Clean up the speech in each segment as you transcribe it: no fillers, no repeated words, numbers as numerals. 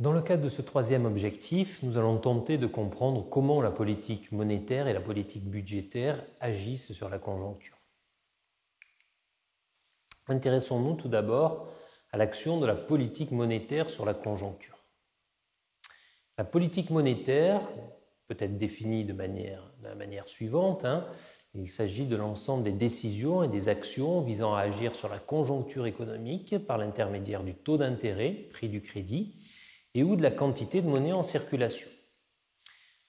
Dans le cadre de ce troisième objectif, nous allons tenter de comprendre comment la politique monétaire et la politique budgétaire agissent sur la conjoncture. Intéressons-nous tout d'abord à l'action de la politique monétaire sur la conjoncture. La politique monétaire peut être définie de la manière suivante. Il s'agit de l'ensemble des décisions et des actions visant à agir sur la conjoncture économique par l'intermédiaire du taux d'intérêt, prix du crédit, et ou de la quantité de monnaie en circulation.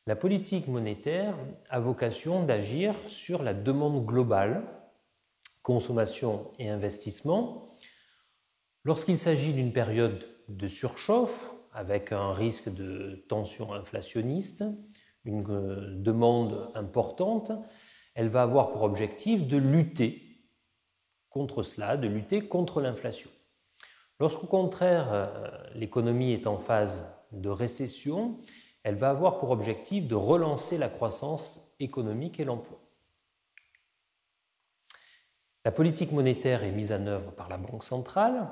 La politique monétaire a vocation d'agir sur la demande globale, consommation et investissement. Lorsqu'il s'agit d'une période de surchauffe, avec un risque de tension inflationniste, une demande importante, elle va avoir pour objectif de lutter contre cela, de lutter contre l'inflation. Lorsqu'au contraire, l'économie est en phase de récession, elle va avoir pour objectif de relancer la croissance économique et l'emploi. La politique monétaire est mise en œuvre par la Banque centrale,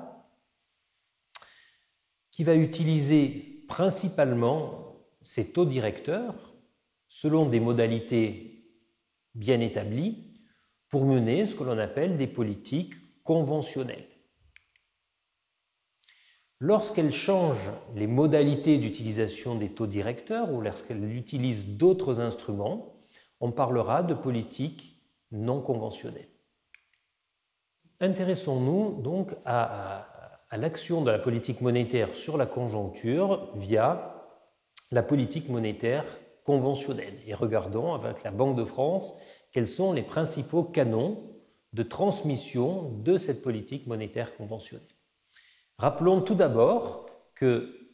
qui va utiliser principalement ses taux directeurs selon des modalités bien établies pour mener ce que l'on appelle des politiques conventionnelles. Lorsqu'elle change les modalités d'utilisation des taux directeurs ou lorsqu'elle utilise d'autres instruments, on parlera de politique non conventionnelle. Intéressons-nous donc à l'action de la politique monétaire sur la conjoncture via la politique monétaire conventionnelle et regardons avec la Banque de France quels sont les principaux canons de transmission de cette politique monétaire conventionnelle. Rappelons tout d'abord que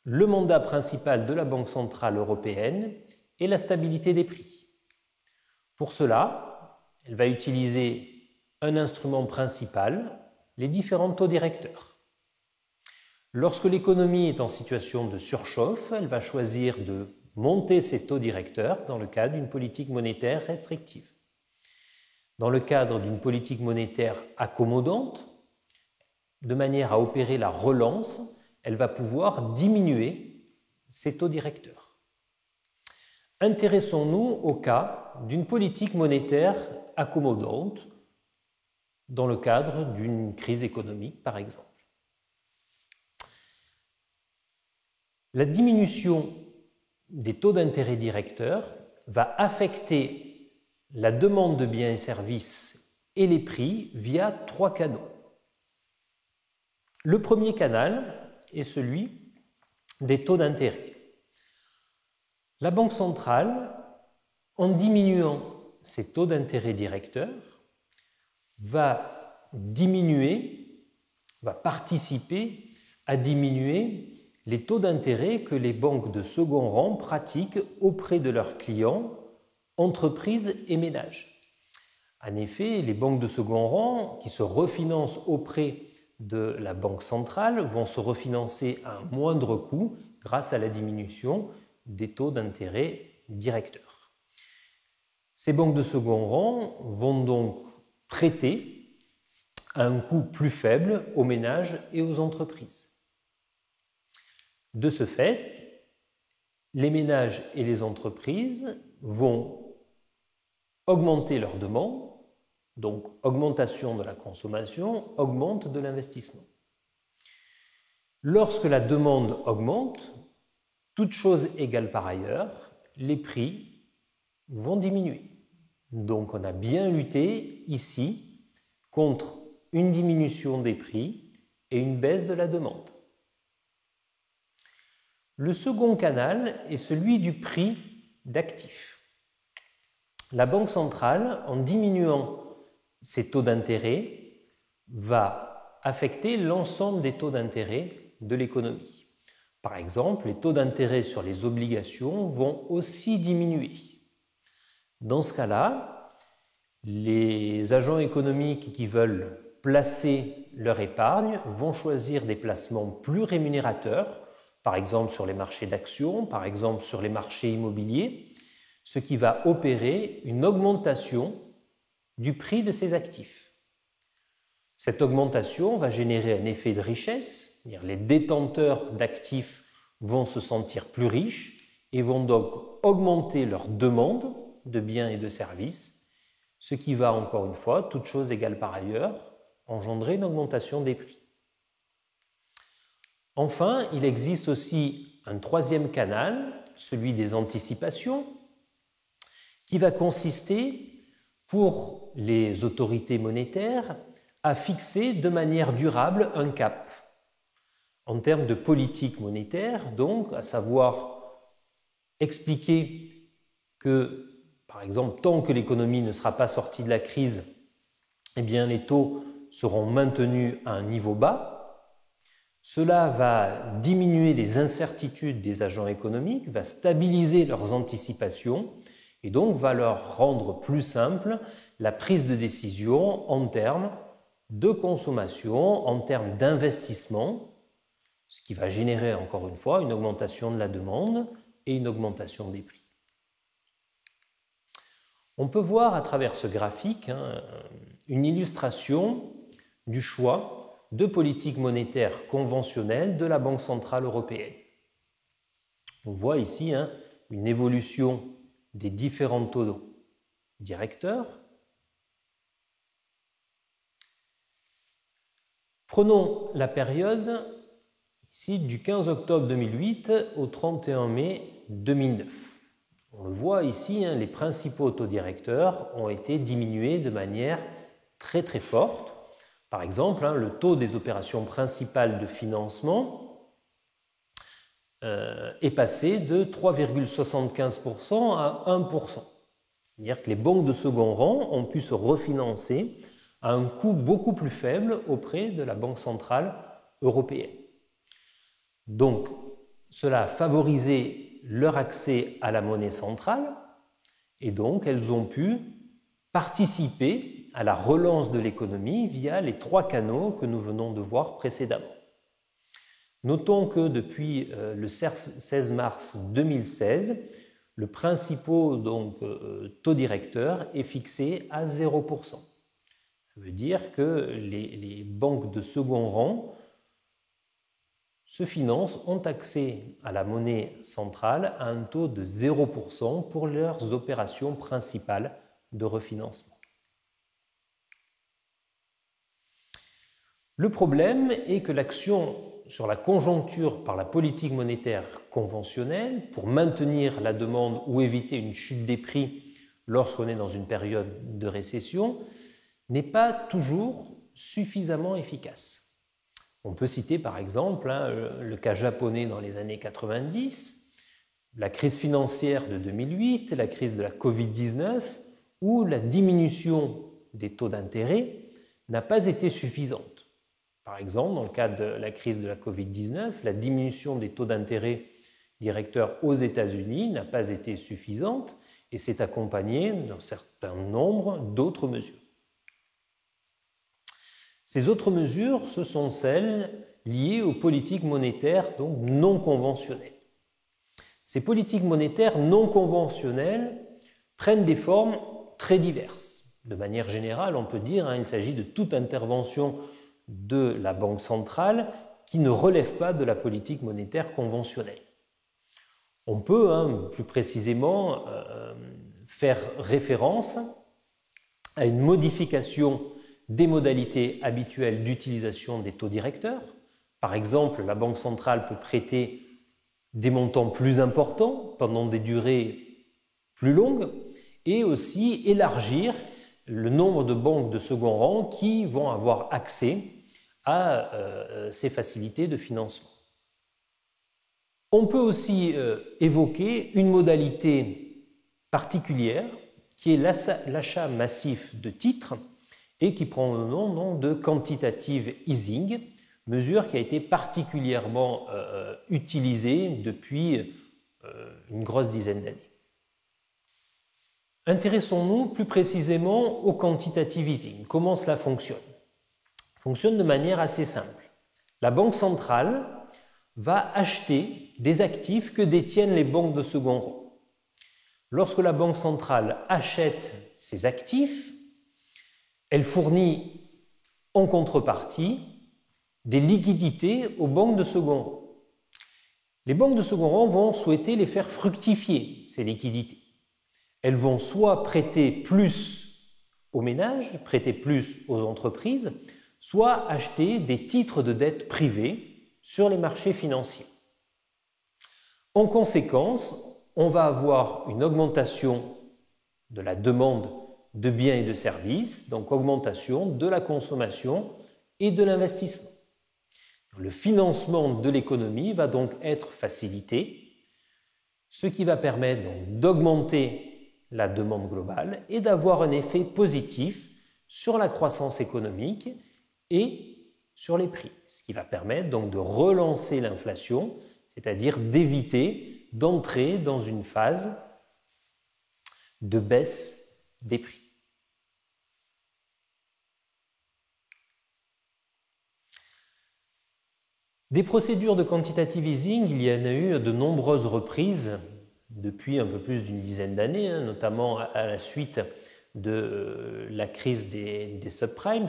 le mandat principal de la Banque centrale européenne est la stabilité des prix. Pour cela, elle va utiliser un instrument principal, les différents taux directeurs. Lorsque l'économie est en situation de surchauffe, elle va choisir de monter ses taux directeurs dans le cadre d'une politique monétaire restrictive. Dans le cadre d'une politique monétaire accommodante, de manière à opérer la relance, elle va pouvoir diminuer ses taux directeurs. Intéressons-nous au cas d'une politique monétaire accommodante dans le cadre d'une crise économique, par exemple. La diminution des taux d'intérêt directeurs va affecter la demande de biens et services et les prix via trois canaux. Le premier canal est celui des taux d'intérêt. La Banque centrale, en diminuant ses taux d'intérêt directeurs, va participer à diminuer les taux d'intérêt que les banques de second rang pratiquent auprès de leurs clients, entreprises et ménages. En effet, les banques de second rang qui se refinancent auprès de la Banque centrale vont se refinancer à un moindre coût grâce à la diminution des taux d'intérêt directeurs. Ces banques de second rang vont donc prêter à un coût plus faible aux ménages et aux entreprises. De ce fait, les ménages et les entreprises vont augmenter leur demande, donc augmentation de la consommation, augmente de l'investissement. Lorsque la demande augmente, toutes choses égales par ailleurs, les prix vont diminuer. Donc on a bien lutté ici contre une diminution des prix et une baisse de la demande. Le second canal est celui du prix d'actifs. La Banque centrale, en diminuant ses taux d'intérêt, va affecter l'ensemble des taux d'intérêt de l'économie. Par exemple, les taux d'intérêt sur les obligations vont aussi diminuer. Dans ce cas-là, les agents économiques qui veulent placer leur épargne vont choisir des placements plus rémunérateurs, par exemple sur les marchés d'actions, par exemple sur les marchés immobiliers, ce qui va opérer une augmentation du prix de ces actifs. Cette augmentation va générer un effet de richesse, c'est-à-dire les détenteurs d'actifs vont se sentir plus riches et vont donc augmenter leur demande de biens et de services, ce qui va, encore une fois, toute chose égale par ailleurs, engendrer une augmentation des prix. Enfin, il existe aussi un troisième canal, celui des anticipations, qui va consister pour les autorités monétaires à fixer de manière durable un cap en termes de politique monétaire, donc à savoir expliquer que, par exemple, tant que l'économie ne sera pas sortie de la crise, eh bien, les taux seront maintenus à un niveau bas. Cela va diminuer les incertitudes des agents économiques, va stabiliser leurs anticipations et donc va leur rendre plus simple la prise de décision en termes de consommation, en termes d'investissement, ce qui va générer encore une fois une augmentation de la demande et une augmentation des prix. On peut voir à travers ce graphique une illustration du choix de politique monétaire conventionnelle de la Banque centrale européenne. On voit ici une évolution des différents taux directeurs. Prenons la période ici du 15 octobre 2008 au 31 mai 2009. On le voit ici, les principaux taux directeurs ont été diminués de manière très très forte. Par exemple, le taux des opérations principales de financement est passé de 3,75% à 1%. C'est-à-dire que les banques de second rang ont pu se refinancer à un coût beaucoup plus faible auprès de la Banque centrale européenne. Donc, cela a favorisé leur accès à la monnaie centrale et donc elles ont pu participer à la relance de l'économie via les trois canaux que nous venons de voir précédemment. Notons que depuis le 16 mars 2016, le principal taux directeur est fixé à 0%. Ça veut dire que les banques de second rang se financent, ont accès à la monnaie centrale à un taux de 0% pour leurs opérations principales de refinancement. Le problème est que l'action sur la conjoncture par la politique monétaire conventionnelle pour maintenir la demande ou éviter une chute des prix lorsqu'on est dans une période de récession n'est pas toujours suffisamment efficace. On peut citer par exemple le cas japonais dans les années 90, la crise financière de 2008, la crise de la Covid-19, où la diminution des taux d'intérêt n'a pas été suffisante. Par exemple, dans le cadre de la crise de la Covid-19, la diminution des taux d'intérêt directeurs aux États-Unis n'a pas été suffisante et s'est accompagnée d'un certain nombre d'autres mesures. Ces autres mesures, ce sont celles liées aux politiques monétaires donc non conventionnelles. Ces politiques monétaires non conventionnelles prennent des formes très diverses. De manière générale, on peut dire qu'il s'agit de toute intervention de la Banque centrale qui ne relève pas de la politique monétaire conventionnelle. On peut plus précisément faire référence à une modification des modalités habituelles d'utilisation des taux directeurs. Par exemple, la Banque centrale peut prêter des montants plus importants pendant des durées plus longues et aussi élargir le nombre de banques de second rang qui vont avoir accès à ces facilités de financement. On peut aussi évoquer une modalité particulière qui est l'achat massif de titres et qui prend le nom de quantitative easing, mesure qui a été particulièrement utilisée depuis une grosse dizaine d'années. Intéressons-nous plus précisément au quantitative easing. Comment cela fonctionne ? Ça fonctionne de manière assez simple. La Banque centrale va acheter des actifs que détiennent les banques de second rang. Lorsque la Banque centrale achète ces actifs, elle fournit en contrepartie des liquidités aux banques de second rang. les banques de second rang vont souhaiter les faire fructifier, ces liquidités. Elles vont soit prêter plus aux ménages, prêter plus aux entreprises, soit acheter des titres de dette privés sur les marchés financiers. En conséquence, on va avoir une augmentation de la demande de biens et de services, donc augmentation de la consommation et de l'investissement. Le financement de l'économie va donc être facilité, ce qui va permettre d'augmenter la demande globale et d'avoir un effet positif sur la croissance économique et sur les prix, ce qui va permettre donc de relancer l'inflation, c'est-à-dire d'éviter d'entrer dans une phase de baisse des prix. Des procédures de quantitative easing, il y en a eu de nombreuses reprises depuis un peu plus d'une dizaine d'années, notamment à la suite de la crise des subprimes.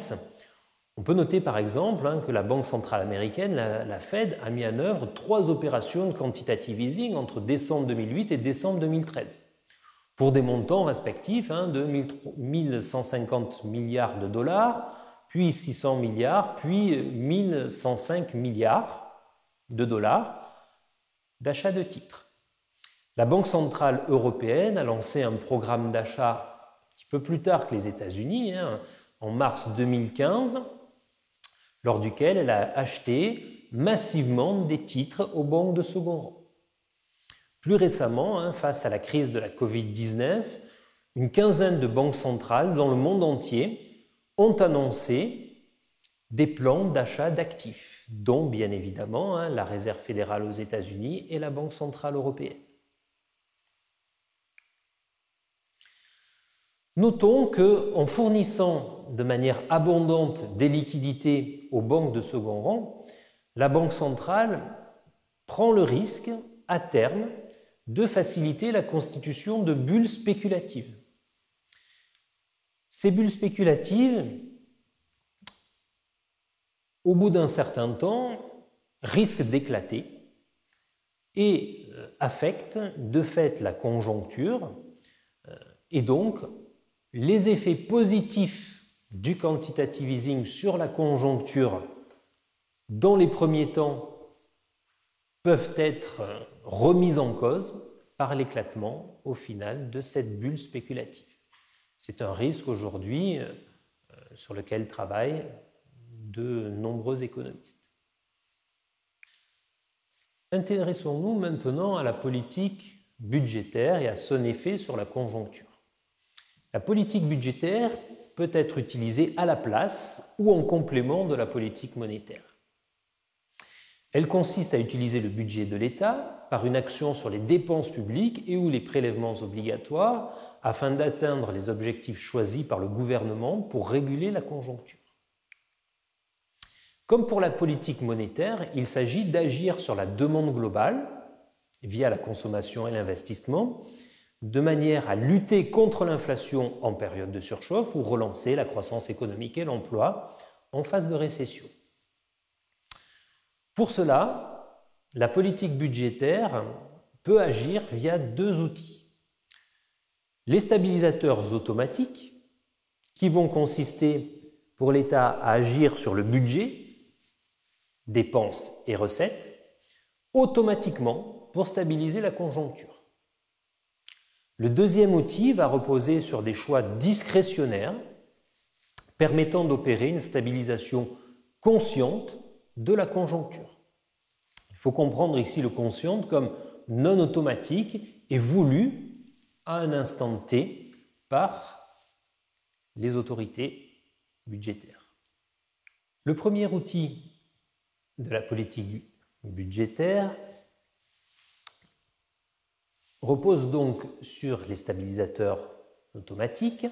On peut noter par exemple que la Banque centrale américaine, la Fed, a mis en œuvre 3 opérations de quantitative easing entre décembre 2008 et décembre 2013, pour des montants respectifs de 1150 milliards de dollars, puis 600 milliards, puis 1105 milliards de dollars d'achat de titres. La Banque centrale européenne a lancé un programme d'achat un petit peu plus tard que les États-Unis, en mars 2015, lors duquel elle a acheté massivement des titres aux banques de second rang. Plus récemment, face à la crise de la Covid-19, une quinzaine de banques centrales dans le monde entier ont annoncé des plans d'achat d'actifs, dont bien évidemment la Réserve fédérale aux États-Unis et la Banque centrale européenne. Notons qu'en fournissant de manière abondante des liquidités aux banques de second rang, la Banque centrale prend le risque, à terme, de faciliter la constitution de bulles spéculatives. Ces bulles spéculatives, au bout d'un certain temps, risquent d'éclater et affectent de fait la conjoncture et donc les effets positifs du quantitative easing sur la conjoncture dans les premiers temps peuvent être remis en cause par l'éclatement au final de cette bulle spéculative. C'est un risque aujourd'hui sur lequel travaillent de nombreux économistes. Intéressons-nous maintenant à la politique budgétaire et à son effet sur la conjoncture. La politique budgétaire peut être utilisée à la place ou en complément de la politique monétaire. Elle consiste à utiliser le budget de l'État par une action sur les dépenses publiques et ou les prélèvements obligatoires afin d'atteindre les objectifs choisis par le gouvernement pour réguler la conjoncture. Comme pour la politique monétaire, il s'agit d'agir sur la demande globale via la consommation et l'investissement de manière à lutter contre l'inflation en période de surchauffe ou relancer la croissance économique et l'emploi en phase de récession. Pour cela, la politique budgétaire peut agir via 2 outils. Les stabilisateurs automatiques, qui vont consister pour l'État à agir sur le budget, dépenses et recettes, automatiquement pour stabiliser la conjoncture. Le deuxième outil va reposer sur des choix discrétionnaires permettant d'opérer une stabilisation consciente de la conjoncture. Il faut comprendre ici le conscient comme non automatique et voulu à un instant T par les autorités budgétaires. Le premier outil de la politique budgétaire repose donc sur les stabilisateurs automatiques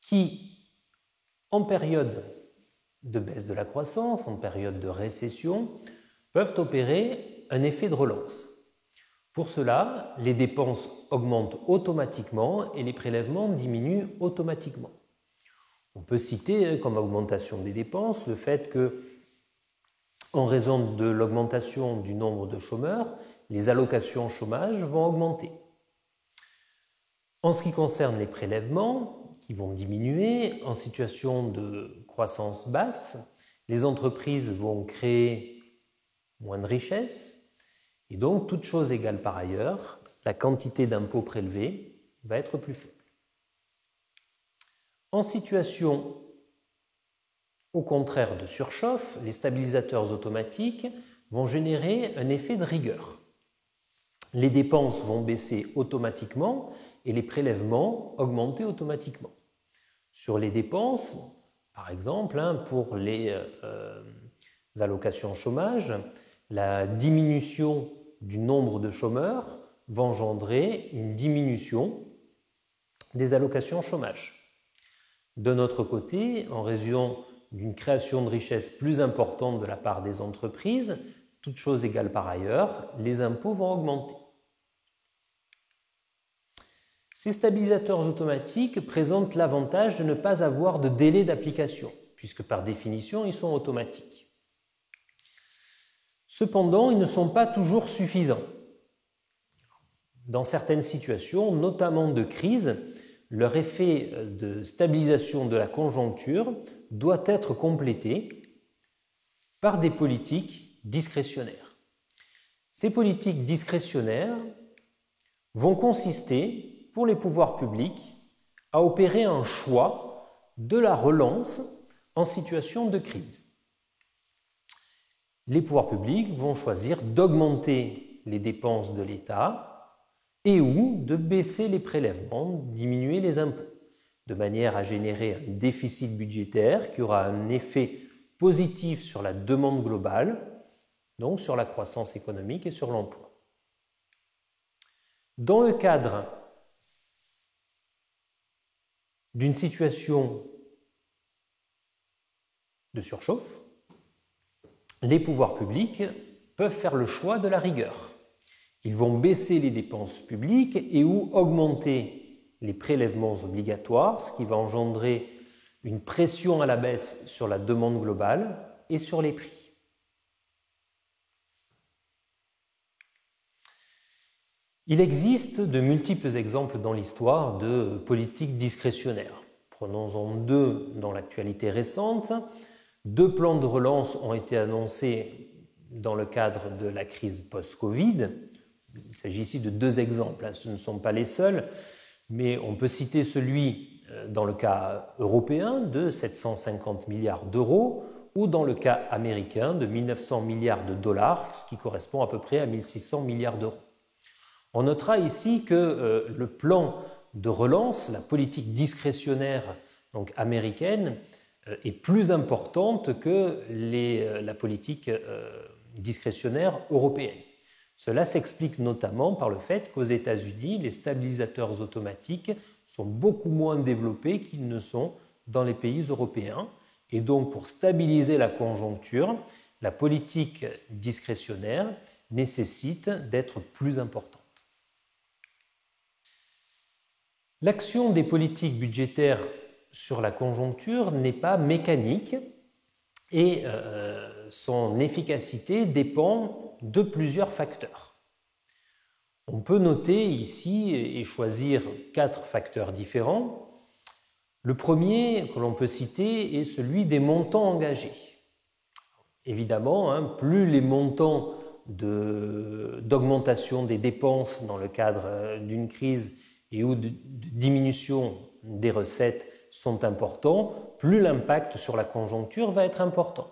qui, en période de baisse de la croissance, en période de récession, peuvent opérer un effet de relance. Pour cela, les dépenses augmentent automatiquement et les prélèvements diminuent automatiquement. On peut citer comme augmentation des dépenses le fait que, En raison de l'augmentation du nombre de chômeurs, les allocations chômage vont augmenter. En ce qui concerne les prélèvements, qui vont diminuer, en situation de croissance basse, les entreprises vont créer moins de richesses, et donc, toute chose égale par ailleurs, la quantité d'impôts prélevés va être plus faible. En situation, au contraire, de surchauffe, les stabilisateurs automatiques vont générer un effet de rigueur. Les dépenses vont baisser automatiquement et les prélèvements augmenter automatiquement. Sur les dépenses, par exemple, pour les allocations chômage, la diminution du nombre de chômeurs va engendrer une diminution des allocations chômage. De notre côté, en raison d'une création de richesse plus importante de la part des entreprises, toutes choses égales par ailleurs, les impôts vont augmenter. Ces stabilisateurs automatiques présentent l'avantage de ne pas avoir de délai d'application, puisque par définition, ils sont automatiques. Cependant, ils ne sont pas toujours suffisants. Dans certaines situations, notamment de crise, leur effet de stabilisation de la conjoncture doit être complété par des politiques discrétionnaires. Ces politiques discrétionnaires vont consister, pour les pouvoirs publics, à opérer un choix de la relance en situation de crise. Les pouvoirs publics vont choisir d'augmenter les dépenses de l'État et ou de baisser les prélèvements, diminuer les impôts, de manière à générer un déficit budgétaire qui aura un effet positif sur la demande globale, donc sur la croissance économique et sur l'emploi. Dans le cadre d'une situation de surchauffe, les pouvoirs publics peuvent faire le choix de la rigueur. Ils vont baisser les dépenses publiques et ou augmenter les prélèvements obligatoires, ce qui va engendrer une pression à la baisse sur la demande globale et sur les prix. Il existe de multiples exemples dans l'histoire de politiques discrétionnaires. Prenons-en deux dans l'actualité récente. 2 plans de relance ont été annoncés dans le cadre de la crise post-Covid. Il s'agit ici de 2 exemples, ce ne sont pas les seuls, mais on peut citer celui dans le cas européen de 750 milliards d'euros ou dans le cas américain de 1900 milliards de dollars, ce qui correspond à peu près à 1600 milliards d'euros. On notera ici que le plan de relance, la politique discrétionnaire donc américaine, est plus importante que la politique discrétionnaire européenne. Cela s'explique notamment par le fait qu'aux États-Unis, les stabilisateurs automatiques sont beaucoup moins développés qu'ils ne sont dans les pays européens. Et donc, pour stabiliser la conjoncture, la politique discrétionnaire nécessite d'être plus importante. L'action des politiques budgétaires sur la conjoncture n'est pas mécanique et son efficacité dépend de plusieurs facteurs. On peut noter ici et choisir 4 facteurs différents. Le premier que l'on peut citer est celui des montants engagés. Évidemment, plus les montants d'augmentation des dépenses dans le cadre d'une crise et ou de diminution des recettes sont importants, plus l'impact sur la conjoncture va être important.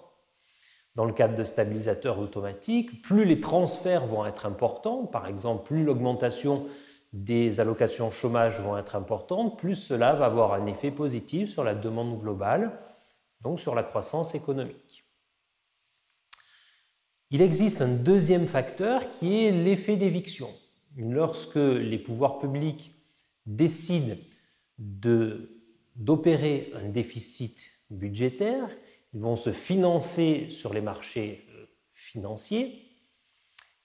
Dans le cadre de stabilisateurs automatiques, plus les transferts vont être importants, par exemple, plus l'augmentation des allocations chômage vont être importantes, plus cela va avoir un effet positif sur la demande globale, donc sur la croissance économique. Il existe un deuxième facteur qui est l'effet d'éviction. Lorsque les pouvoirs publics décident d'opérer un déficit budgétaire, ils vont se financer sur les marchés financiers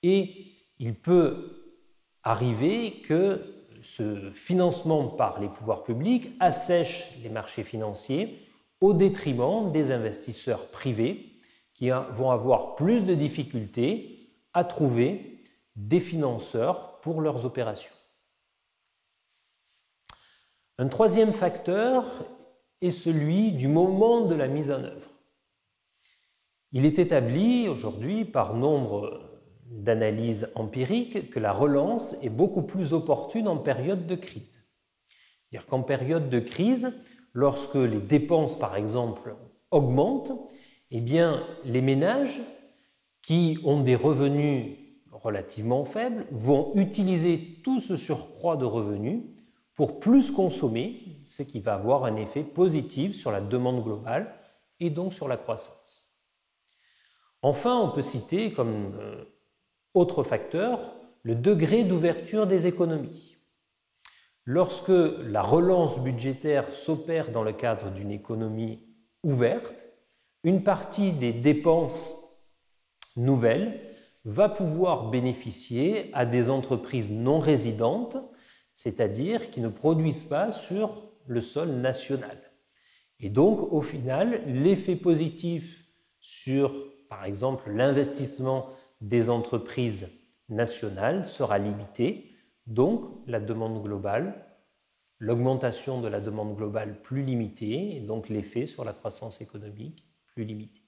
et il peut arriver que ce financement par les pouvoirs publics assèche les marchés financiers au détriment des investisseurs privés qui vont avoir plus de difficultés à trouver des financeurs pour leurs opérations. Un troisième facteur est celui du moment de la mise en œuvre. Il est établi aujourd'hui par nombre d'analyses empiriques que la relance est beaucoup plus opportune en période de crise. C'est-à-dire qu'en période de crise, lorsque les dépenses, par exemple, augmentent, eh bien, les ménages qui ont des revenus relativement faibles vont utiliser tout ce surcroît de revenus pour plus consommer, ce qui va avoir un effet positif sur la demande globale et donc sur la croissance. Enfin, on peut citer comme autre facteur le degré d'ouverture des économies. Lorsque la relance budgétaire s'opère dans le cadre d'une économie ouverte, une partie des dépenses nouvelles va pouvoir bénéficier à des entreprises non résidentes, c'est-à-dire qui ne produisent pas sur le sol national. Et donc, au final, l'effet positif sur, par exemple, l'investissement des entreprises nationales sera limité. Donc, la demande globale, l'augmentation de la demande globale plus limitée, et donc l'effet sur la croissance économique plus limité.